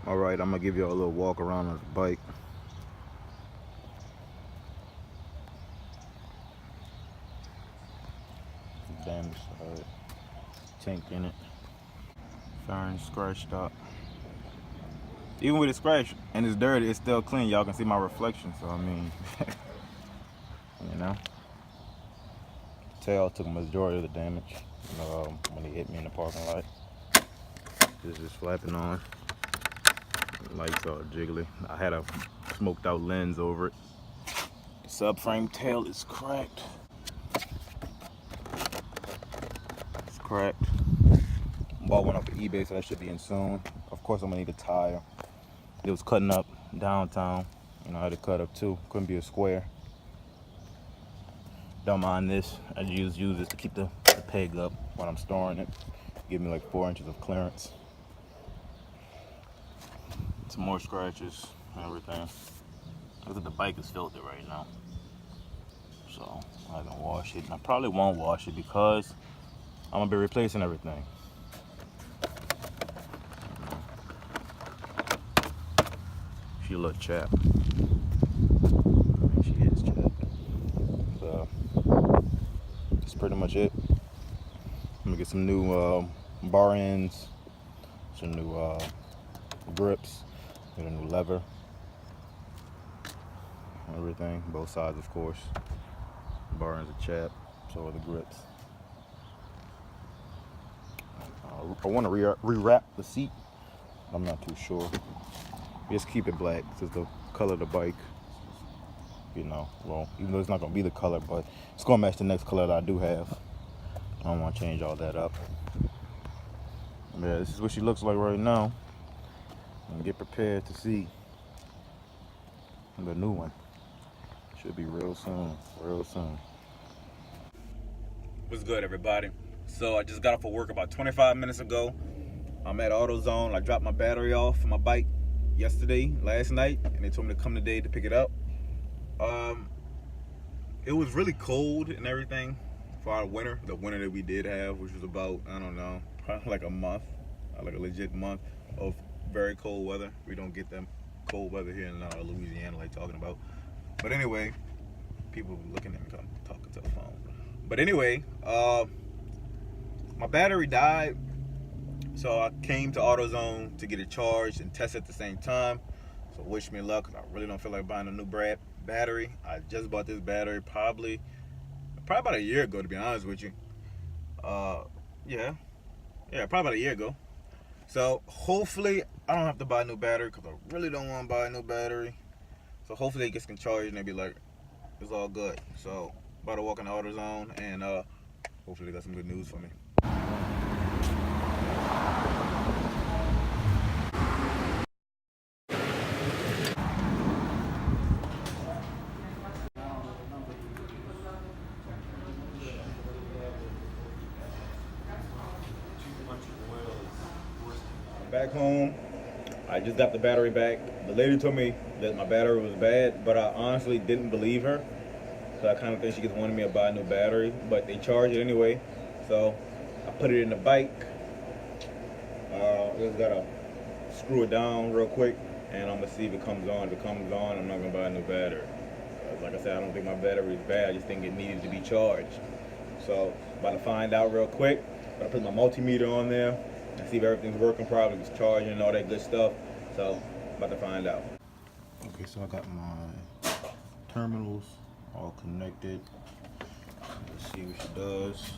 Alright, I'm gonna give you a little walk around on the bike. Damaged side. Tank in it. Fairing scratched up. Even with it scratched and it's dirty, it's still clean. Y'all can see my reflection, so I mean, you know. Tail took a majority of the damage when he hit me in the parking lot. This is flapping on. Lights are jiggly. I had a smoked out lens over it. The subframe tail is cracked. It's cracked. Bought one off of eBay, so that should be in soon. Of course, I'm gonna need a tire. It was cutting up downtown. You know, I had to cut up too. Couldn't be a square. Don't mind this. I use this to keep the peg up when I'm storing it. Give me like 4 inches of clearance. Some more scratches and everything. Look at the bike is filthy right now. So I can wash it. And I probably won't wash it because I'm gonna be replacing everything. She a little chapped. She is chapped. So that's pretty much it. I'm gonna get some new bar ends, some new grips, get a new lever, everything, both sides of course. Bar ends are chapped, so are the grips. I want to rewrap the seat. I'm not too sure. Just keep it black. This is the color of the bike. You know, well, even though it's not going to be the color, but it's going to match the next color that I do have. I don't want to change all that up. Yeah, this is what she looks like right now. And get prepared to see the new one. Should be real soon, real soon. What's good, everybody? So I just got off of work about 25 minutes ago. I'm at AutoZone. I dropped my battery off for my bike last night, and they told me to come today to pick it up. It was really cold and everything for our winter, the winter that we did have, which was about, I don't know, probably like a month, like a legit month of very cold weather. We don't get that cold weather here in Louisiana like talking about. But anyway, people looking at me talking to the phone. But anyway, my battery died. So I came to AutoZone to get it charged and test at the same time. So wish me luck, because I really don't feel like buying a new battery. I just bought this battery probably about a year ago, to be honest with you. Yeah, probably about a year ago. So hopefully I don't have to buy a new battery, because I really don't want to buy a new battery. So hopefully it gets charged and they'll be like, it's all good. So about to walk in the AutoZone and hopefully they got some good news for me. Back home, I just got the battery back. The lady told me that my battery was bad, but I honestly didn't believe her. So I kind of think she just wanted me to buy a new battery, but they charge it anyway. So I put it in the bike. Just gotta screw it down real quick, and I'm gonna see if it comes on. If it comes on, I'm not gonna buy a new battery. Like I said, I don't think my battery is bad. I just think it needed to be charged. So about to find out real quick. But I put my multimeter on there and see if everything's working properly, it's charging and all that good stuff. So about to find out. Okay, so I got my terminals all connected. Let's see what she does.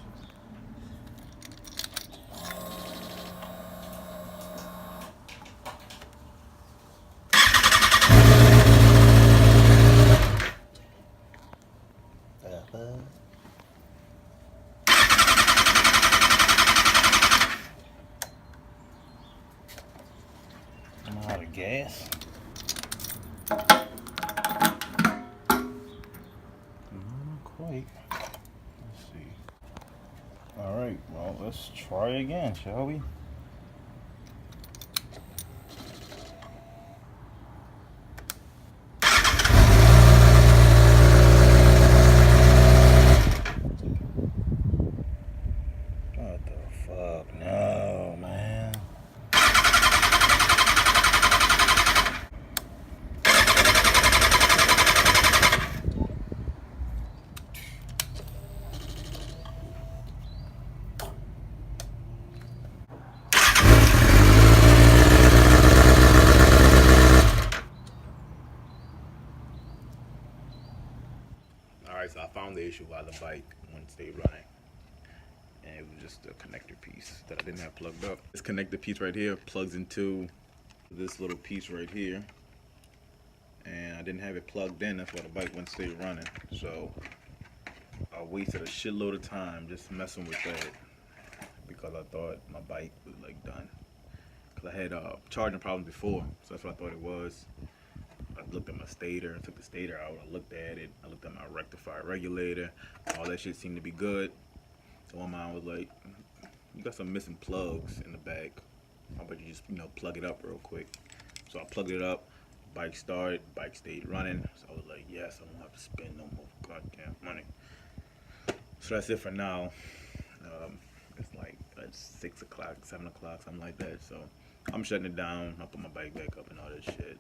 I'm out of gas. Not quite. Let's see. All right, well, let's try again, shall we? What the fuck? No, man. Alright, so I found the issue why the bike wouldn't stay running. And it was just a connector piece that I didn't have plugged up. This connector piece right here plugs into this little piece right here. And I didn't have it plugged in, that's why the bike wouldn't stay running. So I wasted a shitload of time just messing with that because I thought my bike was like done. Cause I had charging problems before, so that's what I thought it was. I looked at my stator, took the stator out, I looked at it, I looked at my rectifier regulator, all that shit seemed to be good. So my mom was like, you got some missing plugs in the back. How about you just, plug it up real quick? So I plugged it up, bike started, bike stayed running. So I was like, yes, I won't have to spend no more goddamn money. So that's it for now. It's like 6 o'clock, 7 o'clock, something like that. So I'm shutting it down. I'll put my bike back up and all that shit.